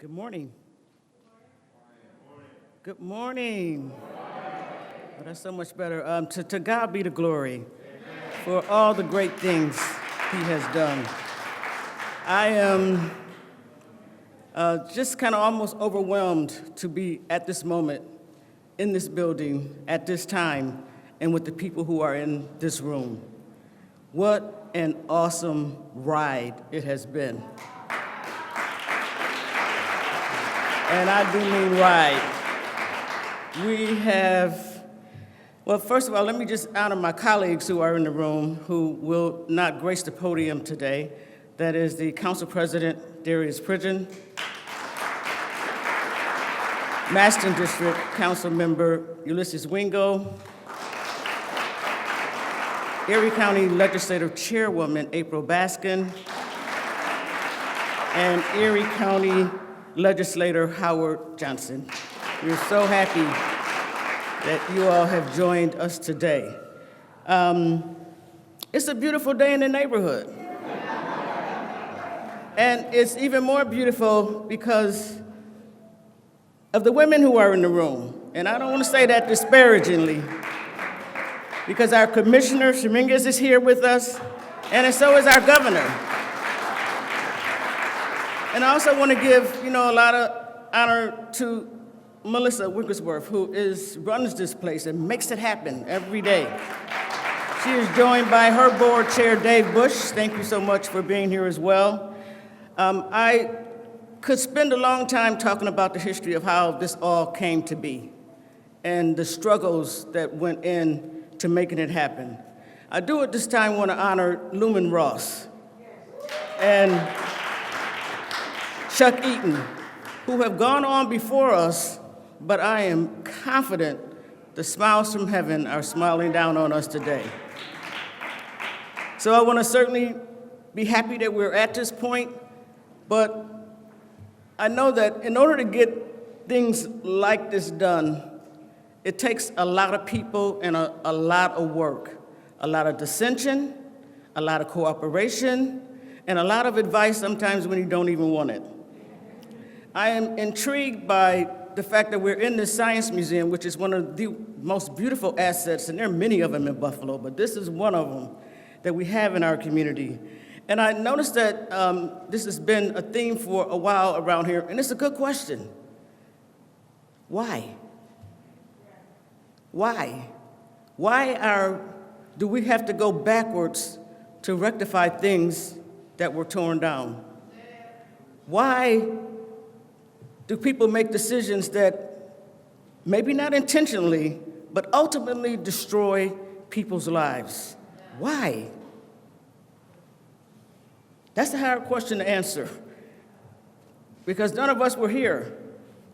Good morning. Good morning. Oh, that's so much better. To God be the glory for all the great things he has done. I am just kind of almost overwhelmed to be at this moment in this building at this time and with the people who are in this room. What an awesome ride it has been. And I do mean ride. We have, well, first of all, let me just honor my colleagues who are in the room who will not grace the podium today. That is the Council President, Darius Pridgeon, Maston District Council Member Ulysses Wingo, Erie County Legislative Chairwoman April Baskin, and Erie County Legislator Howard Johnson. We're so happy that you all have joined us today. It's a beautiful day in the neighborhood. And it's even more beautiful because of the women who are in the room. And I don't want to say that disparagingly, because our Commissioner Higgins is here with us, and so is our governor. And I also want to give, a lot of honor to Melissa Wigglesworth, who runs this place and makes it happen every day. She is joined by her board chair, Dave Bush. Thank you so much for being here as well. I could spend a long time talking about the history of how this all came to be and the struggles that went in to making it happen. I do at this time want to honor Lumen Ross and Chuck Eaton, who have gone on before us, but I am confident the smiles from heaven are smiling down on us today. So I want to certainly be happy that we're at this point, but I know that in order to get things like this done, it takes a lot of people and a lot of work, a lot of dissension, a lot of cooperation, and a lot of advice sometimes when you don't even want it. I am intrigued by the fact that we're in this Science Museum, which is one of the most beautiful assets, and there are many of them in Buffalo, but this is one of them that we have in our community. And I noticed that this has been a theme for a while around here, and it's a good question. Why? Why? Why do we have to go backwards to rectify things that were torn down? Why do people make decisions that maybe not intentionally, but ultimately destroy people's lives? Why? That's a hard question to answer, because none of us were here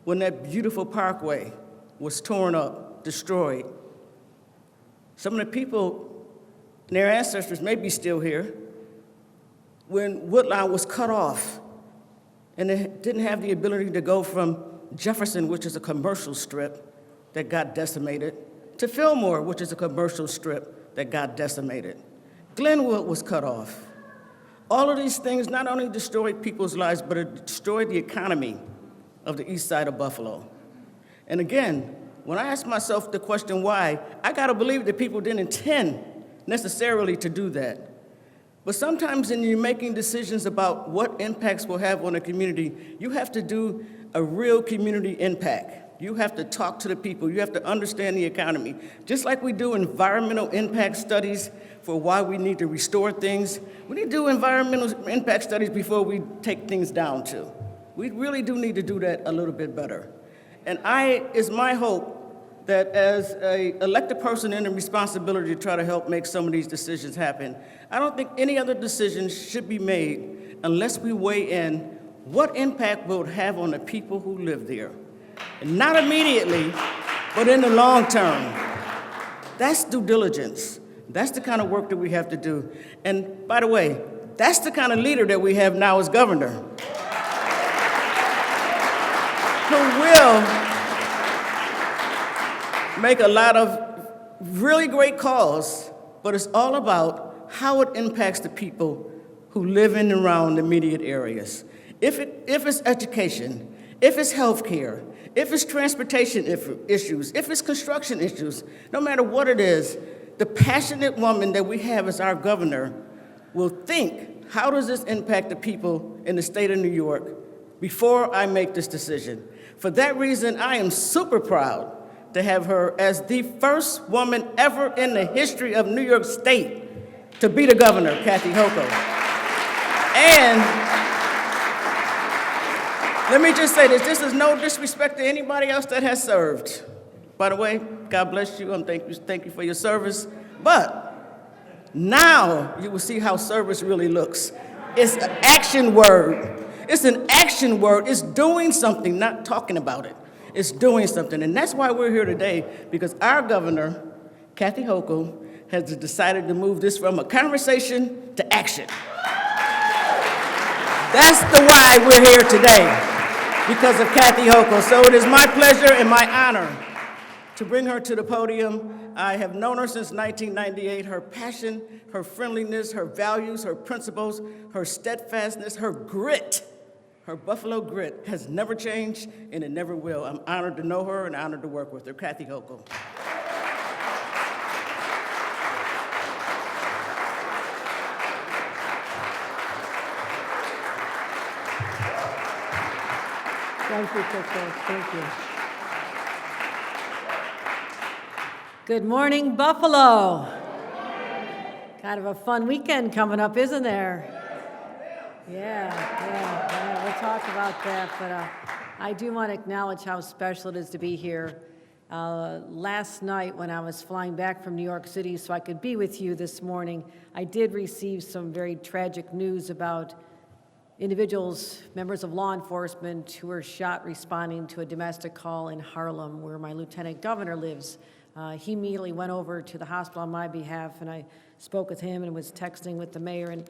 when that beautiful parkway was torn up, destroyed. Some of the people and their ancestors may be still here when Woodline was cut off and they didn't have the ability to go from Jefferson, which is a commercial strip that got decimated, to Fillmore, which is a commercial strip that got decimated. Glenwood was cut off. All of these things not only destroyed people's lives, but it destroyed the economy of the east side of Buffalo. And again, when I ask myself the question why, I gotta believe that people didn't intend necessarily to do that. But sometimes when you're making decisions about what impacts will have on a community, you have to do a real community impact. You have to talk to the people. You have to understand the economy. Just like we do environmental impact studies for why we need to restore things, we need to do environmental impact studies before we take things down too. We really do need to do that a little bit better. And it's my hope that as an elected person in the responsibility to try to help make some of these decisions happen, I don't think any other decisions should be made unless we weigh in what impact will it have on the people who live there. And not immediately, but in the long term. That's due diligence. That's the kind of work that we have to do. And by the way, that's the kind of leader that we have now as governor, who will make a lot of really great calls, but it's all about how it impacts the people who live in and around the immediate areas. If it's education, if it's health care, if it's transportation issues, if it's construction issues, no matter what it is, the passionate woman that we have as our governor will think, how does this impact the people in the state of New York before I make this decision? For that reason, I am super proud to have her as the first woman ever in the history of New York State to be the governor, Kathy Hochul. And let me just say this is no disrespect to anybody else that has served. By the way, God bless you and thank you for your service. But now you will see how service really looks. It's an action word. It's an action word. It's doing something, not talking about it. It's doing something, and that's why we're here today, because our governor, Kathy Hochul, has decided to move this from a conversation to action. That's the why we're here today, because of Kathy Hochul. So it is my pleasure and my honor to bring her to the podium. I have known her since 1998. Her passion, her friendliness, her values, her principles, her steadfastness, her grit, her Buffalo grit has never changed, and it never will. I'm honored to know her and honored to work with her. Kathy Hochul. Thank you, Hochul. Thank you. Good morning, Buffalo. Kind of a fun weekend coming up, isn't there? Yeah, we'll talk about that, but I do want to acknowledge how special it is to be here. Last night when I was flying back from New York City so I could be with you this morning, I did receive some very tragic news about individuals, members of law enforcement, who were shot responding to a domestic call in Harlem, where my lieutenant governor lives. He immediately went over to the hospital on my behalf, and I spoke with him and was texting with the mayor. And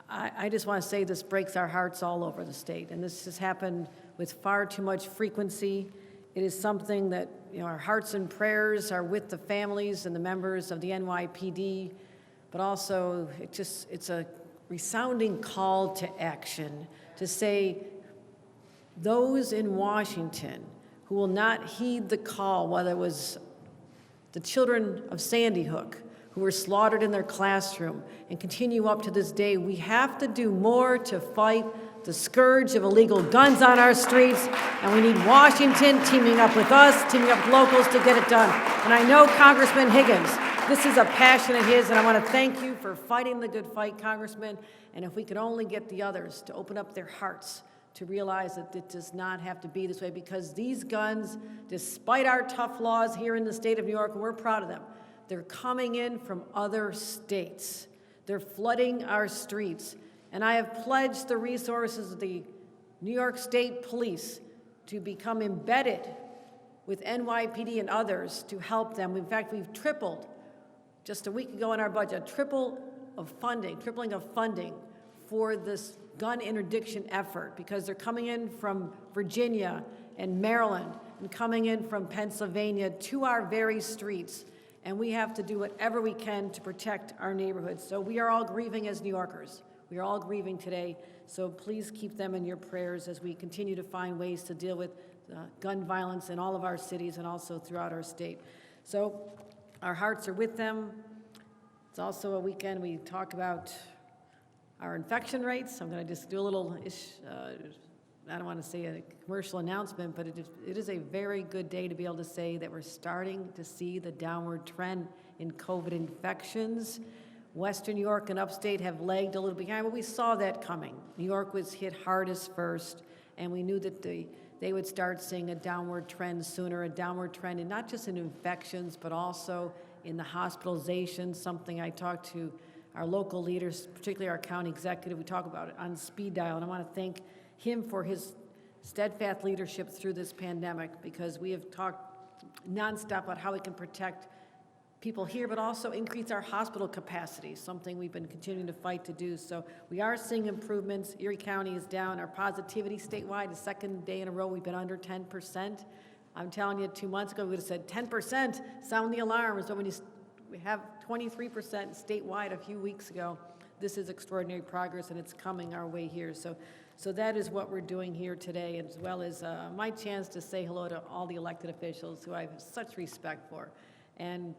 I just want to say this breaks our hearts all over the state, and this has happened with far too much frequency. It is something that, our hearts and prayers are with the families and the members of the NYPD, but also it's a resounding call to action to say those in Washington who will not heed the call, whether it was the children of Sandy Hook who were slaughtered in their classroom and continue up to this day, we have to do more to fight the scourge of illegal guns on our streets, and we need Washington teaming up with us, teaming up with locals to get it done. And I know Congressman Higgins, this is a passion of his, and I want to thank you for fighting the good fight, Congressman. And if we could only get the others to open up their hearts to realize that it does not have to be this way, because these guns, despite our tough laws here in the state of New York, and we're proud of them, they're coming in from other states. They're flooding our streets. And I have pledged the resources of the New York State Police to become embedded with NYPD and others to help them. In fact, we've tripled, just a week ago in our budget, tripling of funding for this gun interdiction effort, because they're coming in from Virginia and Maryland and coming in from Pennsylvania to our very streets. And we have to do whatever we can to protect our neighborhoods. So we are all grieving as New Yorkers. We are all grieving today, so please keep them in your prayers as we continue to find ways to deal with gun violence in all of our cities and also throughout our state. So our hearts are with them. It's also a weekend we talk about our infection rates. I'm going to just do a little, I don't want to say a commercial announcement, but it is a very good day to be able to say that we're starting to see the downward trend in COVID infections. Western New York and upstate have lagged a little behind, but we saw that coming. New York was hit hardest first, and we knew that they would start seeing a downward trend sooner, a downward trend, and not just in infections, but also in the hospitalizations, something I talked to our local leaders, particularly our county executive, we talk about it on speed dial, and I want to thank him for his steadfast leadership through this pandemic, because we have talked nonstop about how we can protect people here, but also increase our hospital capacity, something we've been continuing to fight to do. So we are seeing improvements. Erie County is down. Our positivity statewide, the second day in a row, we've been under 10%. I'm telling you, 2 months ago, we would have said 10%, sound the alarms. But when we have 23% statewide a few weeks ago, this is extraordinary progress, and it's coming our way here. So So that is what we're doing here today, as well as my chance to say hello to all the elected officials who I have such respect for. And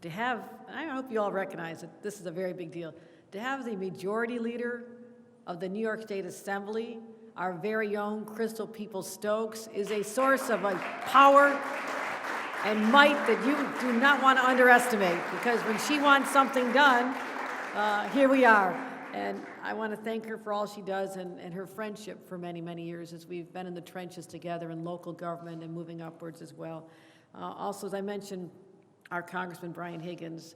to have, I hope you all recognize that this is a very big deal, to have the majority leader of the New York State Assembly, our very own Crystal Peoples-Stokes, is a source of power and might that you do not want to underestimate, because when she wants something done, here we are. And I want to thank her for all she does and her friendship for many, many years as we've been in the trenches together in local government and moving upwards as well. Also, as I mentioned, our Congressman Brian Higgins.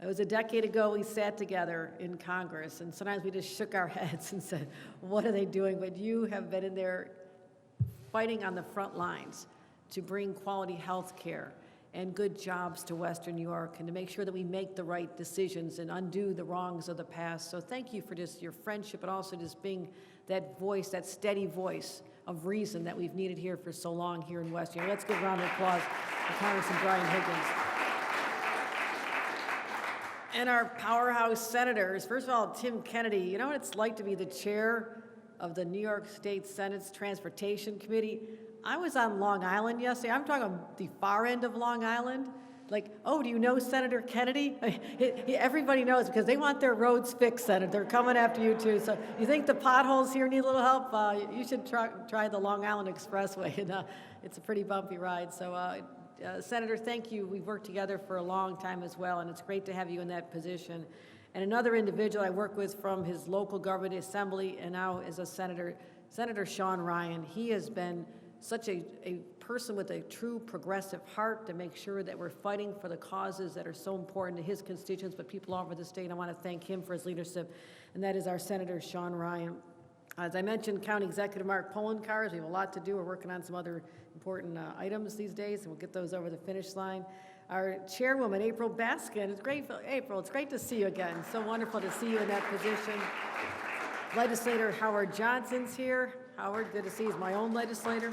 It was a decade ago we sat together in Congress, and sometimes we just shook our heads and said, what are they doing? But you have been in there fighting on the front lines to bring quality health care and good jobs to Western New York, and to make sure that we make the right decisions and undo the wrongs of the past. So thank you for just your friendship, but also just being that voice, that steady voice of reason that we've needed here for so long here in Western New York. Let's give a round of applause for Congressman Brian Higgins. And our powerhouse senators. First of all, Tim Kennedy, you know what it's like to be the chair of the New York State Senate's Transportation Committee? I was on Long Island yesterday. I'm talking the far end of Long Island. Like, oh, do you know Senator Kennedy? Everybody knows, because they want their roads fixed, Senator. They're coming after you, too. So you think the potholes here need a little help? You should try the Long Island Expressway. And it's a pretty bumpy ride. So, Senator, thank you. We've worked together for a long time as well, and it's great to have you in that position. And another individual I work with from his local government assembly and now is a senator, Senator Sean Ryan. He has been such a person with a true progressive heart to make sure that we're fighting for the causes that are so important to his constituents, but people all over the state. I want to thank him for his leadership, and that is our Senator Sean Ryan. As I mentioned, County Executive Mark Poloncarz, we have a lot to do. We're working on some other important items these days, and we'll get those over the finish line. Our chairwoman, April Baskin. It's great, April, it's great to see you again. So wonderful to see you in that position. Legislator Howard Johnson's here. Howard, good to see you. He's my own legislator.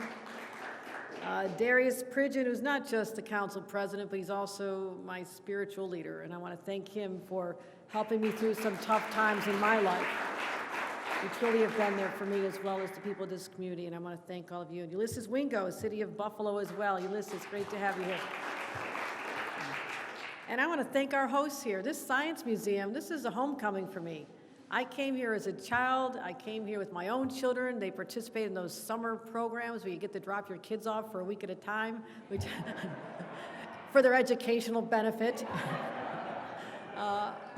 Darius Pridgeon, who's not just the council president, but he's also my spiritual leader, and I want to thank him for helping me through some tough times in my life. You truly have been there for me as well as the people of this community, and I want to thank all of you. And Ulysses Wingo, City of Buffalo as well. Ulysses, great to have you here. And I want to thank our hosts here. This Science Museum, this is a homecoming for me. I came here as a child. I came here with my own children. They participate in those summer programs where you get to drop your kids off for a week at a time, which for their educational benefit.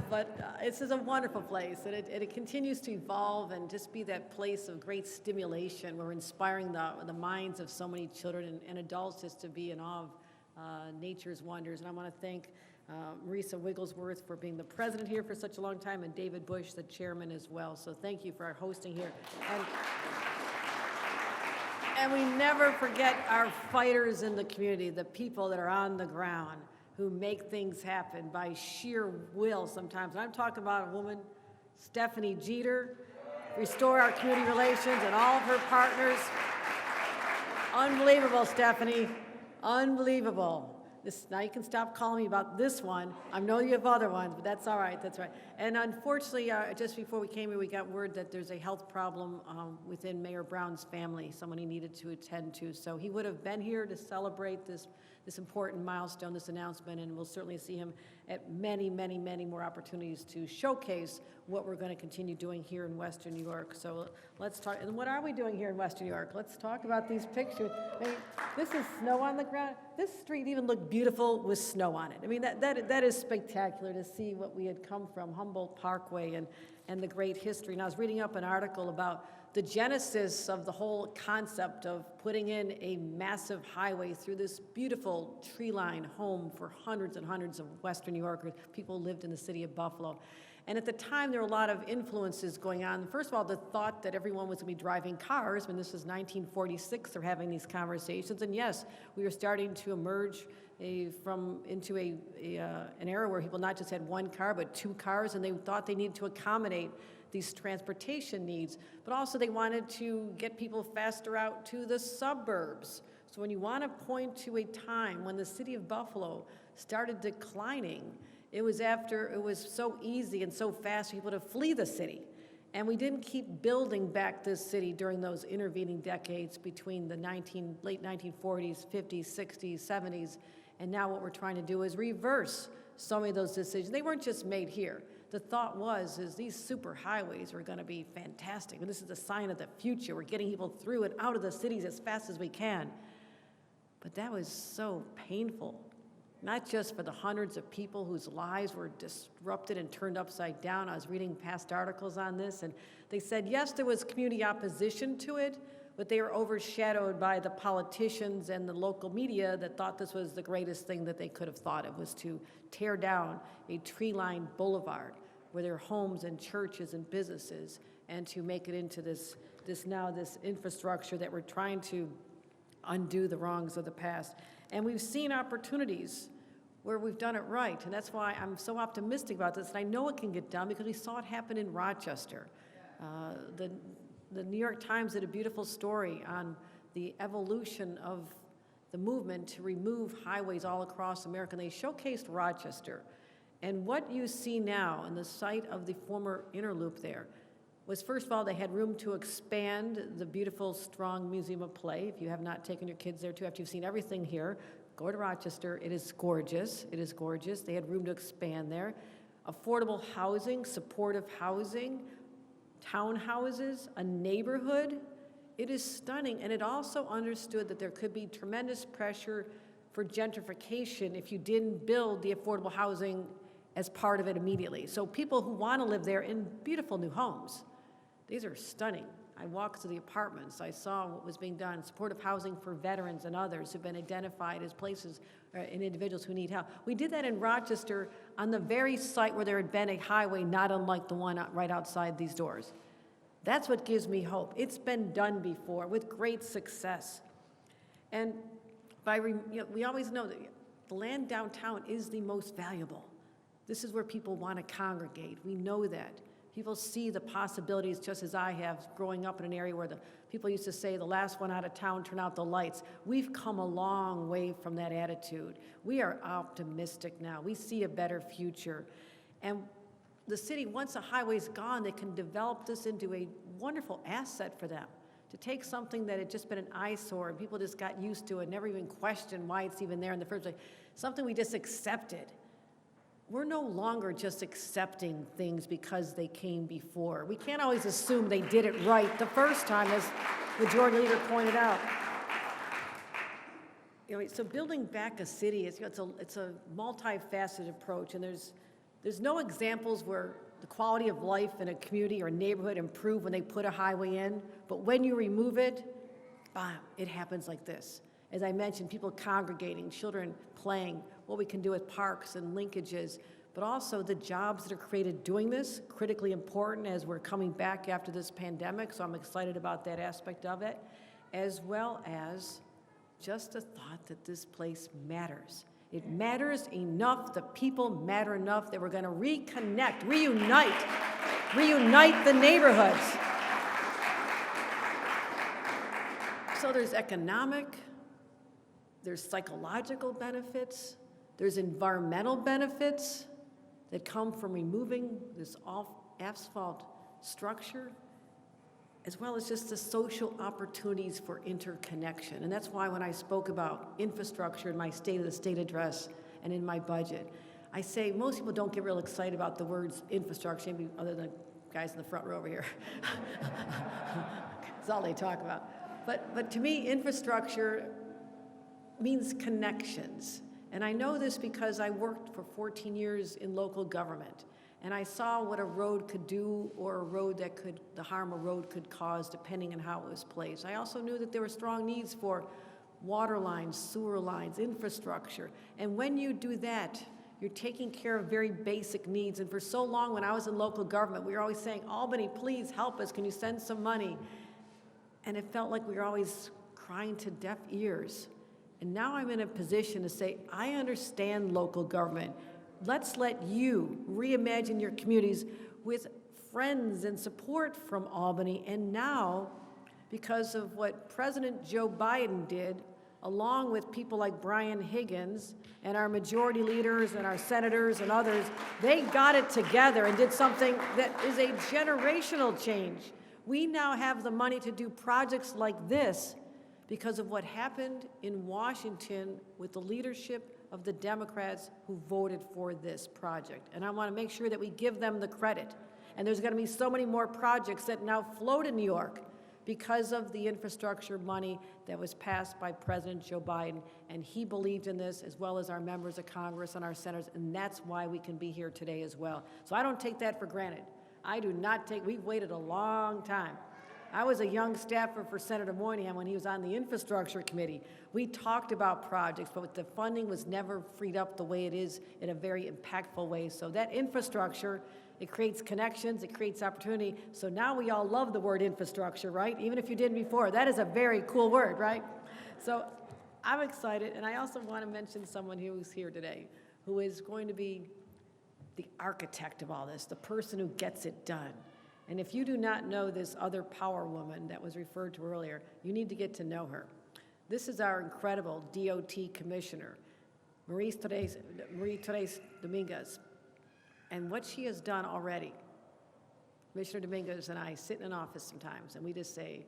But this is a wonderful place, and it continues to evolve and just be that place of great stimulation. We're inspiring the minds of so many children and adults just to be in awe of nature's wonders. And I want to thank Marisa Wigglesworth for being the president here for such a long time, and David Bush, the chairman, as well. So thank you for our hosting here. And we never forget our fighters in the community, the people that are on the ground who make things happen by sheer will sometimes. And I'm talking about a woman, Stephanie Jeter, restore our community relations, and all of her partners. Unbelievable, Stephanie. Unbelievable. Now you can stop calling me about this one. I know you have other ones, but that's all right. That's right. And unfortunately, just before we came here, we got word that there's a health problem within Mayor Brown's family, someone he needed to attend to. So he would have been here to celebrate this important milestone, this announcement, and we'll certainly see him at many, many, many more opportunities to showcase what we're going to continue doing here in Western New York. So let's talk, and what are we doing here in Western New York? Let's talk about these pictures. I mean, this is snow on the ground. This street even looked beautiful with snow on it. I mean, that is spectacular to see what we had come from, Humboldt Parkway and the great history. And I was reading up an article about the genesis of the whole concept of putting in a massive highway through this beautiful tree-lined home for hundreds and hundreds of Western New Yorkers, people who lived in the city of Buffalo. And at the time, there were a lot of influences going on. First of all, the thought that everyone was going to be driving cars. When this was 1946, they're having these conversations. And yes, we were starting to emerge into an era where people not just had one car, but two cars, and they thought they needed to accommodate these transportation needs. But also they wanted to get people faster out to the suburbs. So when you want to point to a time when the city of Buffalo started declining, it was after it was so easy and so fast for people to flee the city. And we didn't keep building back this city during those intervening decades between the late 1940s, 50s, 60s, 70s, and now what we're trying to do is reverse so many of those decisions. They weren't just made here. The thought is these super highways are going to be fantastic, and this is a sign of the future. We're getting people through and out of the cities as fast as we can. But that was so painful, not just for the hundreds of people whose lives were disrupted and turned upside down. I was reading past articles on this, and they said, yes, there was community opposition to it, but they were overshadowed by the politicians and the local media that thought this was the greatest thing that they could have thought. It was to tear down a tree-lined boulevard where there are homes and churches and businesses, and to make it into this infrastructure that we're trying to undo the wrongs of the past. And we've seen opportunities where we've done it right, and that's why I'm so optimistic about this, and I know it can get done because we saw it happen in Rochester. The New York Times did a beautiful story on the evolution of the movement to remove highways all across America, and they showcased Rochester. And what you see now in the site of the former Interloop there was, first of all, they had room to expand the beautiful Strong Museum of Play. If you have not taken your kids there too, after you've seen everything here, go to Rochester. It is gorgeous. It is gorgeous. They had room to expand there. Affordable housing, supportive housing, townhouses, a neighborhood. It is stunning, and it also understood that there could be tremendous pressure for gentrification if you didn't build the affordable housing as part of it immediately. So people who want to live there in beautiful new homes, these are stunning. I walked through the apartments. I saw what was being done, supportive housing for veterans and others who've been identified as places and individuals who need help. We did that in Rochester on the very site where there had been a highway not unlike the one right outside these doors. That's what gives me hope. It's been done before with great success. And we always know that the land downtown is the most valuable. This is where people want to congregate. We know that. People see the possibilities, just as I have, growing up in an area where the people used to say, the last one out of town, turn out the lights. We've come a long way from that attitude. We are optimistic now. We see a better future. And the city, once the highway's gone, they can develop this into a wonderful asset for them. To take something that had just been an eyesore and people just got used to it, never even questioned why it's even there in the first place, something we just accepted. We're no longer just accepting things because they came before. We can't always assume they did it right the first time, as Majority Leader pointed out. So building back a city, it's a multifaceted approach, and there's no examples where the quality of life in a community or neighborhood improved when they put a highway in, but when you remove it, bam, it happens like this. As I mentioned, people congregating, children playing, what we can do with parks and linkages, but also the jobs that are created doing this, critically important as we're coming back after this pandemic, so I'm excited about that aspect of it, as well as just the thought that this place matters. It matters enough, the people matter enough that we're going to reconnect, reunite the neighborhoods. So there's economic, there's psychological benefits, there's environmental benefits that come from removing this asphalt structure, as well as just the social opportunities for interconnection. And that's why when I spoke about infrastructure in my State of the State address and in my budget, I say most people don't get real excited about the words infrastructure, maybe other than guys in the front row over here. That's all they talk about. But to me, infrastructure means connections. And I know this because I worked for 14 years in local government. And I saw what a road could do, or the harm a road could cause depending on how it was placed. I also knew that there were strong needs for water lines, sewer lines, infrastructure. And when you do that, you're taking care of very basic needs. And for so long when I was in local government, we were always saying, Albany, please help us, can you send some money? And it felt like we were always crying to deaf ears. And now I'm in a position to say, I understand local government. Let's let you reimagine your communities with friends and support from Albany. And now, because of what President Joe Biden did, along with people like Brian Higgins and our majority leaders and our senators and others, they got it together and did something that is a generational change. We now have the money to do projects like this because of what happened in Washington with the leadership of the Democrats who voted for this project. And I want to make sure that we give them the credit. And there's going to be so many more projects that now flow to New York because of the infrastructure money that was passed by President Joe Biden. And he believed in this, as well as our members of Congress and our senators, and that's why we can be here today as well. So I don't take that for granted. I do not take, we've waited a long time. I was a young staffer for Senator Moynihan when he was on the Infrastructure Committee. We talked about projects, but the funding was never freed up the way it is in a very impactful way. So that infrastructure, it creates connections, it creates opportunity. So now we all love the word infrastructure, right? Even if you didn't before. That is a very cool word, right? So I'm excited, and I also want to mention someone who's here today, who is going to be the architect of all this, the person who gets it done. And if you do not know this other power woman that was referred to earlier, you need to get to know her. This is our incredible DOT commissioner, Marie-Therese Dominguez. And what she has done already, Commissioner Dominguez and I sit in an office sometimes and we just say,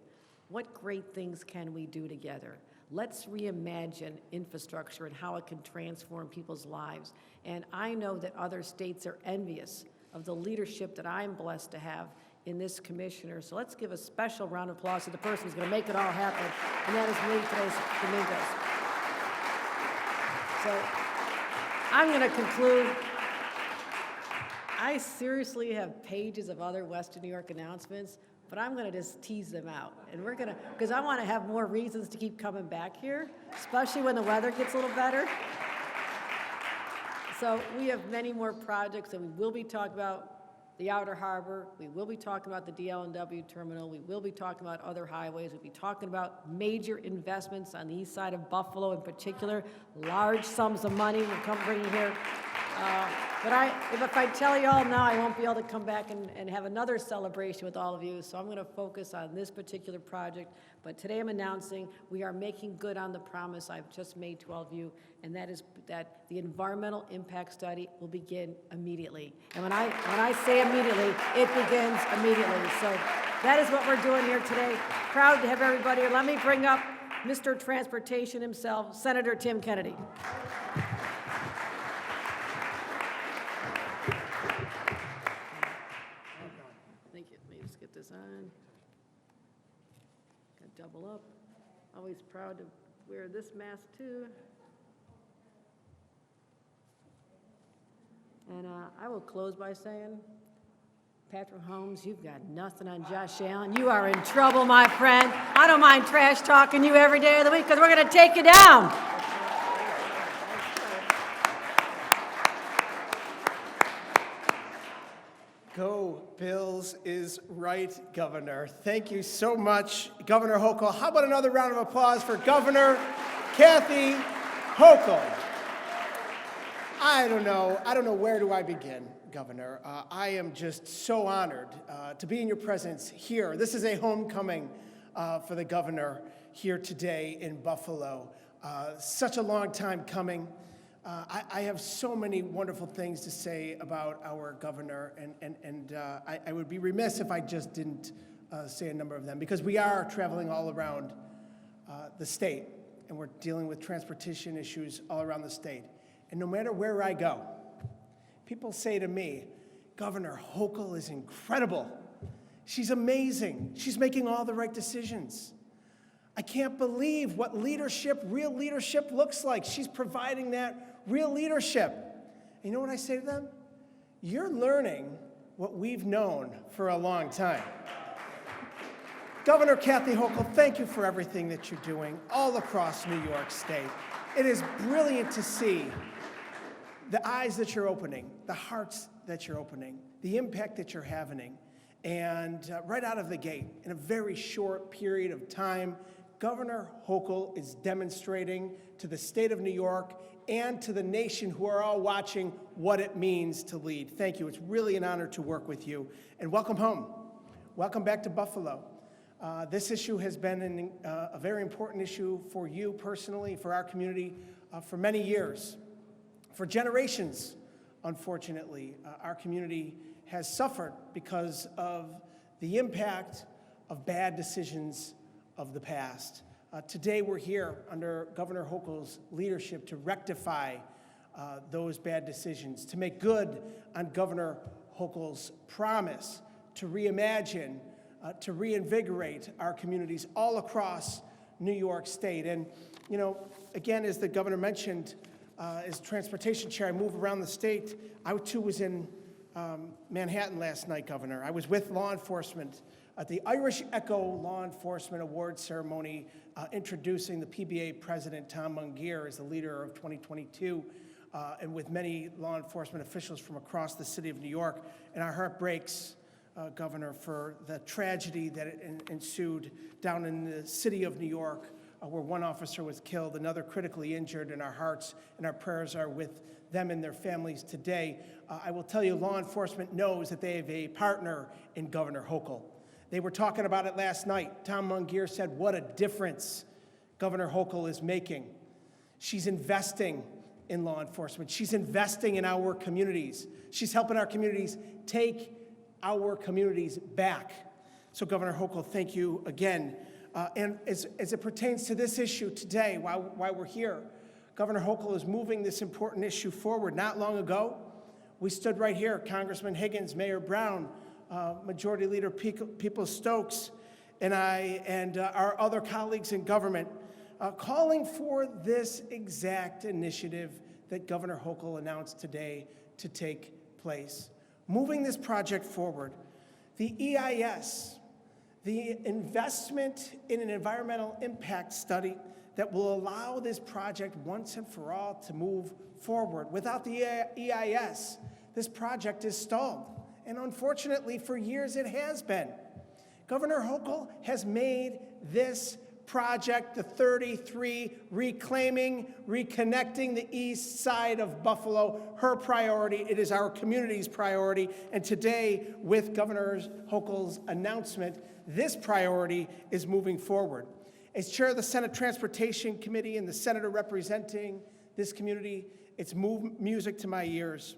what great things can we do together? Let's reimagine infrastructure and how it can transform people's lives. And I know that other states are envious of the leadership that I'm blessed to have in this commissioner. So let's give a special round of applause to the person who's going to make it all happen, and that is Marie-Therese Dominguez. So I'm going to conclude. I seriously have pages of other Western New York announcements, but I'm going to just tease them out. And we're going to, because I want to have more reasons to keep coming back here, especially when the weather gets a little better. So we have many more projects, and we will be talking about the Outer Harbor. We will be talking about the DL&W terminal. We will be talking about other highways. We'll be talking about major investments on the east side of Buffalo in particular. Large sums of money will come bringing here. But if I tell you all now, I won't be able to come back and have another celebration with all of you. So I'm going to focus on this particular project. But today I'm announcing we are making good on the promise I've just made to all of you, and that is that the environmental impact study will begin immediately. And when I say immediately, it begins immediately. So that is what we're doing here today. Proud to have everybody here. Let me bring up Mr. Transportation himself, Senator Tim Kennedy. Thank you. Let me just get this on. Double up. Always proud to wear this mask too. And I will close by saying, Patrick Holmes, you've got nothing on Josh Allen. You are in trouble, my friend. I don't mind trash talking you every day of the week because we're going to take you down. Go Bills is right, Governor. Thank you so much, Governor Hochul. How about another round of applause for Governor Kathy Hochul? I don't know where do I begin, Governor. I am just so honored to be in your presence here. This is a homecoming for the governor here today in Buffalo. Such a long time coming. I have so many wonderful things to say about our governor, and I would be remiss if I just didn't say a number of them, because we are traveling all around the state, and we're dealing with transportation issues all around the state. And no matter where I go, people say to me, Governor Hochul is incredible. She's amazing. She's making all the right decisions. I can't believe what leadership, real leadership looks like. She's providing that real leadership. And you know what I say to them? You're learning what we've known for a long time. Governor Kathy Hochul, thank you for everything that you're doing all across New York State. It is brilliant to see the eyes that you're opening, the hearts that you're opening, the impact that you're having. And right out of the gate, in a very short period of time, Governor Hochul is demonstrating to the state of New York and to the nation who are all watching what it means to lead. Thank you. It's really an honor to work with you. And welcome home. Welcome back to Buffalo. This issue has been a very important issue for you personally, for our community, for many years. For generations, unfortunately, our community has suffered because of the impact of bad decisions of the past. Today we're here under Governor Hochul's leadership to rectify those bad decisions, to make good on Governor Hochul's promise to reimagine, to reinvigorate our communities all across New York State. And, you know, again, as the governor mentioned, as transportation chair, I move around the state. I too was in Manhattan last night, Governor. I was with law enforcement at the Irish Echo Law Enforcement Award ceremony, introducing the PBA president, Tom Mungier, as the leader of 2022, and with many law enforcement officials from across the city of New York. And our heart breaks, Governor, for the tragedy that ensued down in the city of New York, where one officer was killed, another critically injured, and our hearts and our prayers are with them and their families today. I will tell you, law enforcement knows that they have a partner in Governor Hochul. They were talking about it last night. Tom Mungier said, what a difference Governor Hochul is making. She's investing in law enforcement. She's investing in our communities. She's helping our communities take our communities back. So Governor Hochul, thank you again. And as it pertains to this issue today, while we're here, Governor Hochul is moving this important issue forward. Not long ago, we stood right here, Congressman Higgins, Mayor Brown, Majority Leader Peoples-Stokes, and I, and our other colleagues in government, calling for this exact initiative that Governor Hochul announced today to take place. Moving this project forward, the EIS, the investment in an environmental impact study that will allow this project once and for all to move forward. Without the EIS, this project is stalled. And unfortunately, for years it has been. Governor Hochul has made this project, the 33, reclaiming, reconnecting the east side of Buffalo, her priority. It is our community's priority. And today, with Governor Hochul's announcement, this priority is moving forward. As chair of the Senate Transportation Committee and the senator representing this community, it's music to my ears.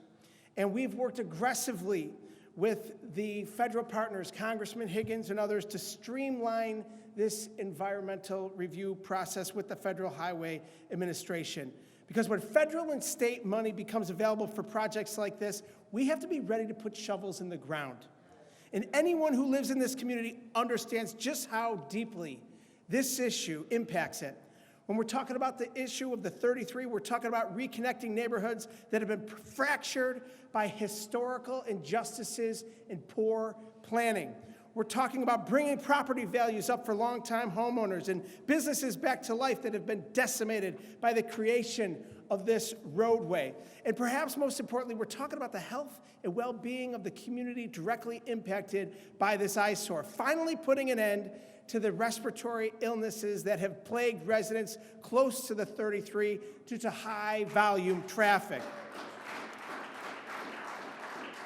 And we've worked aggressively with the federal partners, Congressman Higgins and others, to streamline this environmental review process with the Federal Highway Administration. Because when federal and state money becomes available for projects like this, we have to be ready to put shovels in the ground. And anyone who lives in this community understands just how deeply this issue impacts it. When we're talking about the issue of the 33, we're talking about reconnecting neighborhoods that have been fractured by historical injustices and poor planning. We're talking about bringing property values up for longtime homeowners and businesses back to life that have been decimated by the creation of this roadway. And perhaps most importantly, we're talking about the health and well-being of the community directly impacted by this eyesore, finally putting an end to the respiratory illnesses that have plagued residents close to the 33 due to high-volume traffic.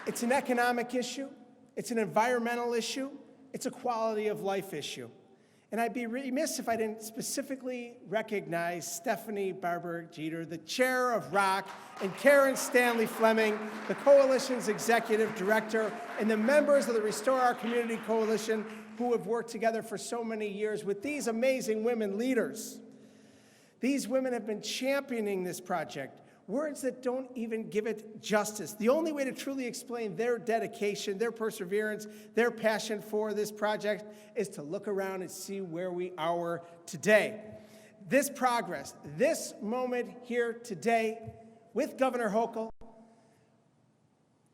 It's an economic issue, it's an environmental issue, it's a quality of life issue. And I'd be remiss if I didn't specifically recognize Stephanie Barber Jeter, the chair of ROC, and Karen Stanley Fleming, the coalition's executive director, and the members of the Restore Our Community Coalition who have worked together for so many years with these amazing women leaders. These women have been championing this project, words that don't even give it justice. The only way to truly explain their dedication, their perseverance, their passion for this project is to look around and see where we are today. This progress, this moment here today with Governor Hochul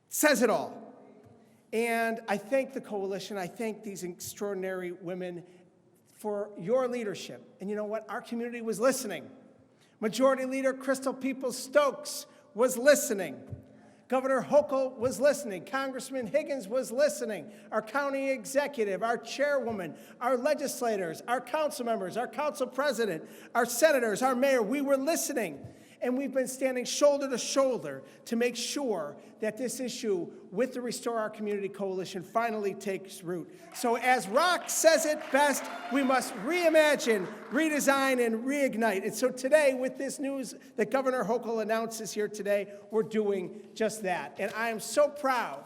says it all. And I thank the coalition, I thank these extraordinary women for your leadership. And you know what? Our community was listening. Majority Leader Crystal Peoples-Stokes was listening. Governor Hochul was listening. Congressman Higgins was listening. Our county executive, our chairwoman, our legislators, our council members, our council president, our senators, our mayor, we were listening. And we've been standing shoulder to shoulder to make sure that this issue with the Restore Our Community Coalition finally takes root. So as Rock says it best, we must reimagine, redesign, and reignite. And so today, with this news that Governor Hochul announces here today, we're doing just that. And I am so proud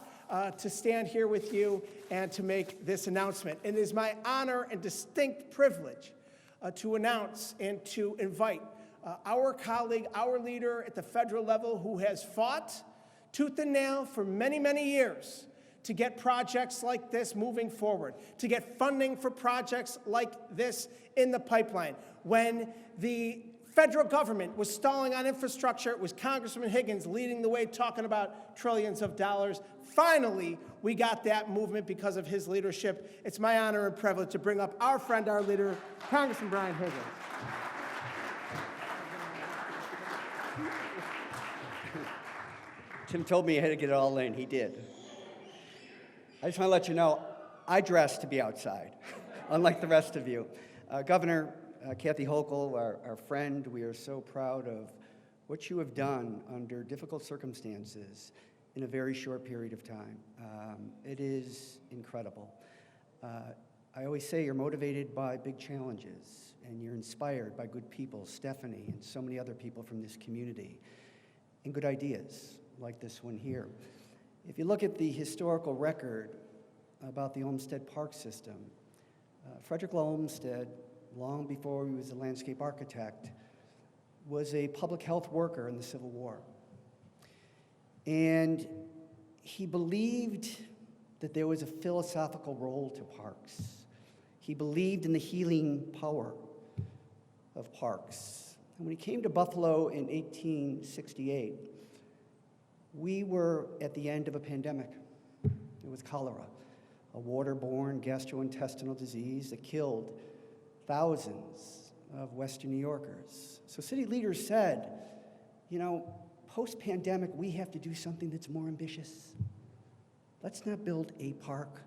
to stand here with you and to make this announcement. It is my honor and distinct privilege to announce and to invite our colleague, our leader at the federal level who has fought tooth and nail for many, many years to get projects like this moving forward, to get funding for projects like this in the pipeline. When the federal government was stalling on infrastructure, it was Congressman Higgins leading the way, talking about trillions of dollars. Finally, we got that movement because of his leadership. It's my honor and privilege to bring up our friend, our leader, Congressman Brian Higgins. Tim told me I had to get it all in. He did. I just want to let you know, I dress to be outside, unlike the rest of you. Governor Kathy Hochul, our friend, we are so proud of what you have done under difficult circumstances in a very short period of time. It is incredible. I always say you're motivated by big challenges, and you're inspired by good people, Stephanie and so many other people from this community, and good ideas like this one here. If you look at the historical record about the Olmsted Park system, Frederick Law Olmsted, long before he was a landscape architect, was a public health worker in the Civil War. And he believed that there was a philosophical role to parks. He believed in the healing power of parks. And when he came to Buffalo in 1868, we were at the end of a pandemic. It was cholera, a waterborne gastrointestinal disease that killed thousands of Western New Yorkers. So city leaders said, you know, post-pandemic, we have to do something that's more ambitious. Let's not build a park.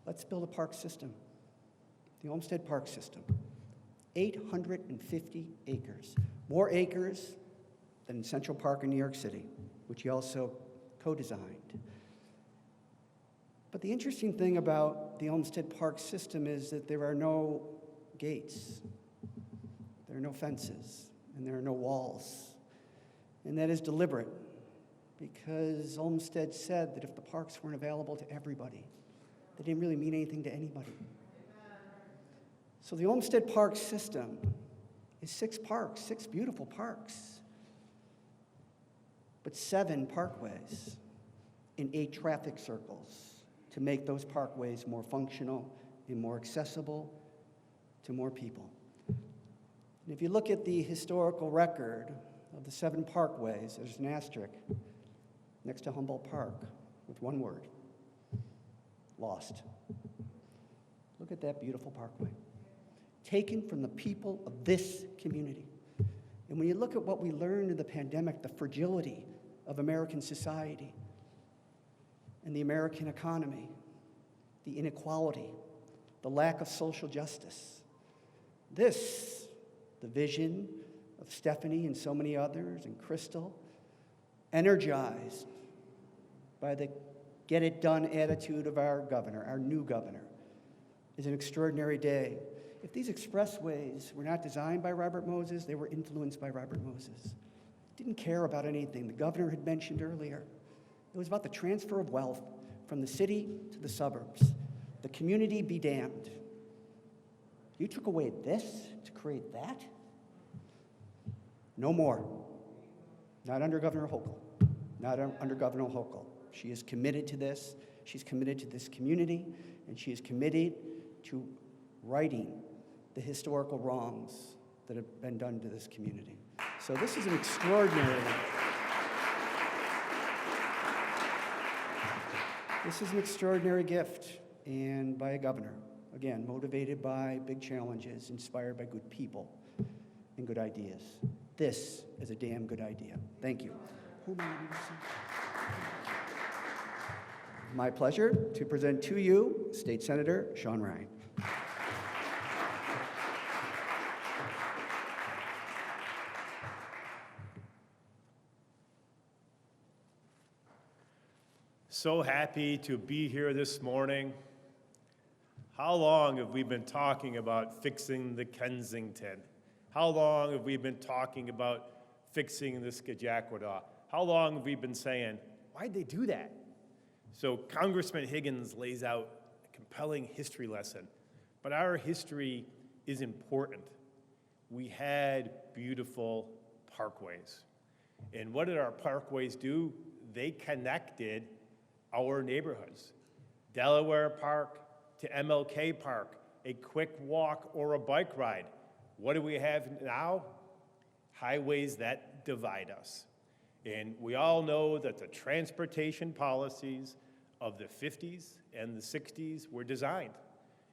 Let's build a park system. The Olmsted Park system. 850 acres. More acres than Central Park in New York City, which he also co-designed. But the interesting thing about the Olmsted Park system is that there are no gates, there are no fences, and there are no walls. And that is deliberate, because Olmsted said that if the parks weren't available to everybody, they didn't really mean anything to anybody. So the Olmsted Park system is 6 parks, 6 beautiful parks, but 7 parkways in 8 traffic circles to make those parkways more functional and more accessible to more people. And if you look at the historical record of the 7 parkways, there's an asterisk next to Humboldt Park with one word: lost. Look at that beautiful parkway, taken from the people of this community. And when you look at what we learned in the pandemic, the fragility of American society and the American economy, the inequality, the lack of social justice, this, the vision of Stephanie and so many others, and Crystal, energized by the get-it-done attitude of our governor, our new governor, is an extraordinary day. If these expressways were not designed by Robert Moses, they were influenced by Robert Moses. Didn't care about anything the governor had mentioned earlier. It was about the transfer of wealth from the city to the suburbs. The community be damned. You took away this to create that? No more. Not under Governor Hochul. Not under Governor Hochul. She is committed to this. She's committed to this community, and she is committed to righting the historical wrongs that have been done to this community. So this is an extraordinary gift, and by a governor, again, motivated by big challenges, inspired by good people and good ideas. This is a damn good idea. Thank you. My pleasure to present to you State Senator Sean Ryan. so happy to be here this morning. How long have we been talking about fixing the Kensington? How long have we been talking about fixing the Skagakwadah? How long have we been saying, why'd they do that? So Congressman Higgins lays out a compelling history lesson, but our history is important. We had beautiful parkways. And what did our parkways do? They connected our neighborhoods. Delaware Park to MLK Park, a quick walk or a bike ride. What do we have now? Highways that divide us. And we all know that the transportation policies of the 50s and the 60s were designed.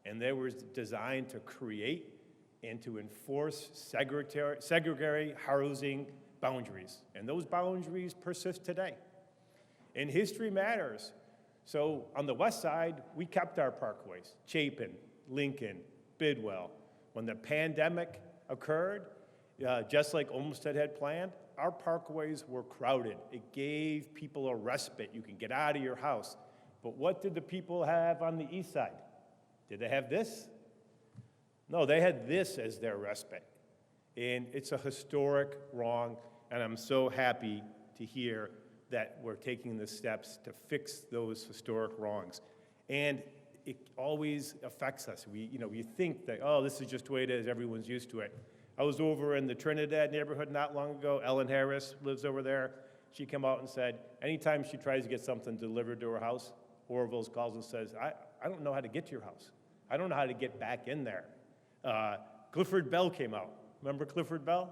And they were designed to create and to enforce segregatory housing boundaries. And those boundaries persist today. And history matters. So on the west side, we kept our parkways, Chapin, Lincoln, Bidwell. When the pandemic occurred, just like Olmsted had planned, our parkways were crowded. It gave people a respite. You can get out of your house. But what did the people have on the east side? Did they have this? No, they had this as their respite. And it's a historic wrong, and I'm so happy to hear that we're taking the steps to fix those historic wrongs. And it always affects us. You think that, oh, this is just the way it is, everyone's used to it. I was over in the Trinidad neighborhood not long ago. Ellen Harris lives over there. She came out and said, anytime she tries to get something delivered to her house, Orville's calls and says, I don't know how to get to your house. I don't know how to get back in there. Clifford Bell came out. Remember Clifford Bell?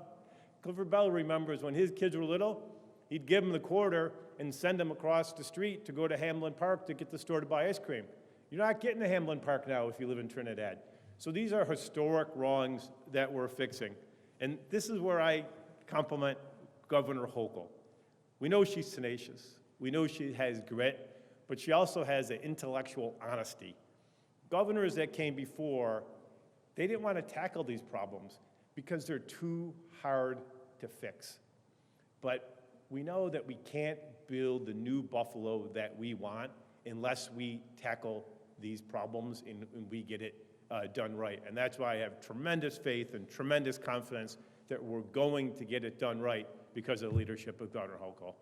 Clifford Bell remembers when his kids were little, he'd give them the quarter and send them across the street to go to Hamlin Park to get the store to buy ice cream. You're not getting to Hamlin Park now if you live in Trinidad. So these are historic wrongs that we're fixing. And this is where I compliment Governor Hochul. We know she's tenacious. We know she has grit, but she also has an intellectual honesty. Governors that came before, they didn't want to tackle these problems because they're too hard to fix. But we know that we can't build the new Buffalo that we want unless we tackle these problems and we get it done right. And that's why I have tremendous faith and tremendous confidence that we're going to get it done right because of the leadership of Governor Hochul.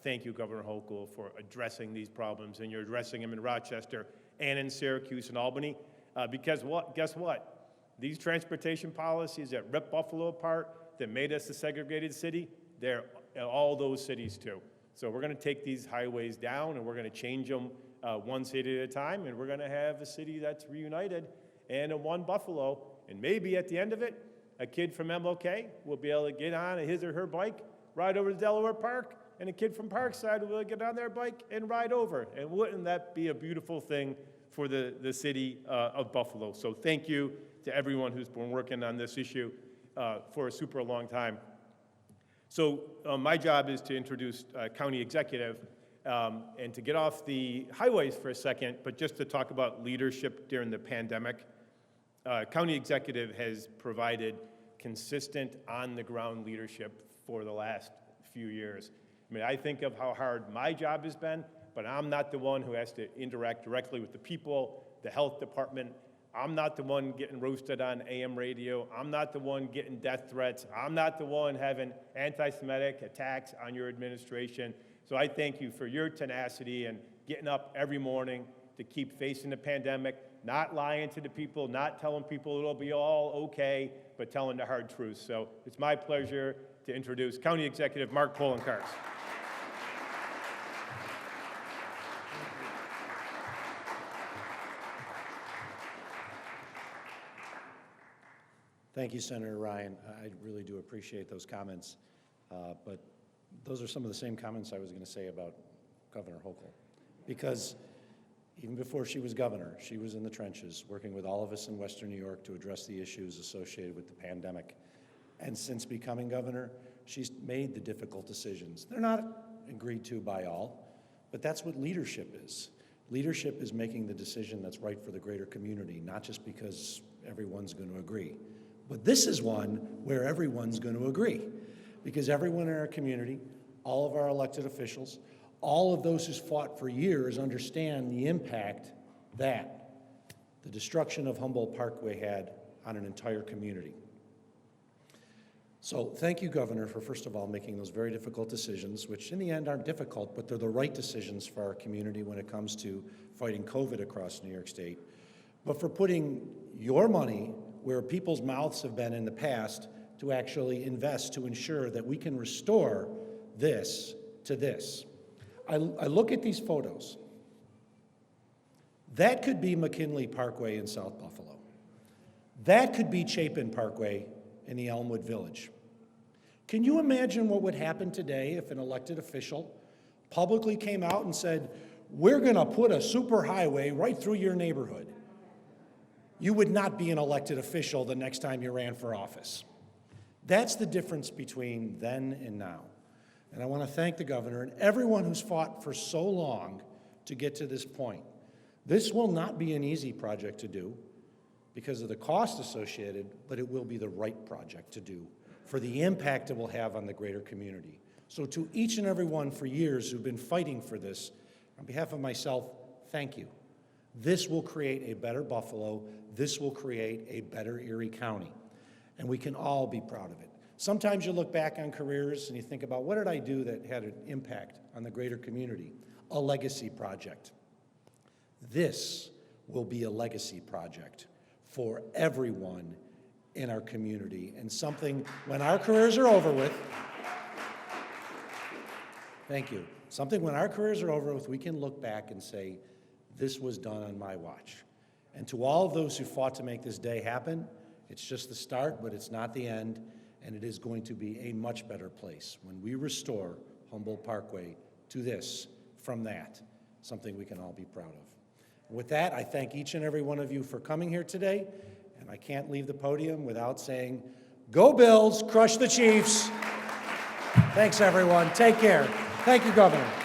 Thank you, Governor Hochul, for addressing these problems, and you're addressing them in Rochester and in Syracuse and Albany. Because guess what? These transportation policies that rip Buffalo apart, that made us a segregated city, they're in all those cities too. So we're going to take these highways down and we're going to change them one city at a time, and we're going to have a city that's reunited and a one Buffalo. And maybe at the end of it, a kid from MLK will be able to get on his or her bike, ride over to Delaware Park, and a kid from Parkside will be able to get on their bike and ride over. And wouldn't that be a beautiful thing for the city of Buffalo? So thank you to everyone who's been working on this issue for a super long time. So my job is to introduce county executive and to get off the highways for a second, but just to talk about leadership during the pandemic. County executive has provided consistent on-the-ground leadership for the last few years. I mean, I think of how hard my job has been, but I'm not the one who has to interact directly with the people, the health department. I'm not the one getting roasted on AM radio. I'm not the one getting death threats. I'm not the one having anti-Semitic attacks on your administration. So I thank you for your tenacity and getting up every morning to keep facing the pandemic, not lying to the people, not telling people it'll be all okay, but telling the hard truth. So it's my pleasure to introduce County Executive Mark Poloncarz. Thank you, Senator Ryan. I really do appreciate those comments, but those are some of the same comments I was going to say about Governor Hochul, because even before she was governor, she was in the trenches working with all of us in Western New York to address the issues associated with the pandemic. And since becoming governor, she's made the difficult decisions. They're not agreed to by all, but that's what leadership is. Leadership is making the decision that's right for the greater community, not just because everyone's going to agree. But this is one where everyone's going to agree, because everyone in our community, all of our elected officials, all of those who's fought for years understand the impact that the destruction of Humboldt Parkway had on an entire community. So thank you, Governor, for first of all making those very difficult decisions, which in the end aren't difficult, but they're the right decisions for our community when it comes to fighting COVID across New York State, but for putting your money where people's mouths have been in the past to actually invest to ensure that we can restore this to this. I look at these photos. That could be McKinley Parkway in South Buffalo. That could be Chapin Parkway in the Elmwood Village. Can you imagine what would happen today if an elected official publicly came out and said, we're going to put a superhighway right through your neighborhood? You would not be an elected official the next time you ran for office. That's the difference between then and now. And I want to thank the governor and everyone who's fought for so long to get to this point. This will not be an easy project to do because of the cost associated, but it will be the right project to do for the impact it will have on the greater community. So to each and every one for years who've been fighting for this, on behalf of myself, thank you. This will create a better Buffalo. This will create a better Erie County. And we can all be proud of it. Sometimes you look back on careers and you think about, what did I do that had an impact on the greater community? A legacy project. This will be a legacy project for everyone in our community, and something when our careers are over with, thank you, something when our careers are over with, we can look back and say, this was done on my watch. And to all of those who fought to make this day happen, it's just the start, but it's not the end, and it is going to be a much better place when we restore Humboldt Parkway to this, from that, something we can all be proud of. With that, I thank each and every one of you for coming here today, and I can't leave the podium without saying, go Bills, crush the Chiefs. Thanks, everyone. Take care. Thank you, Governor.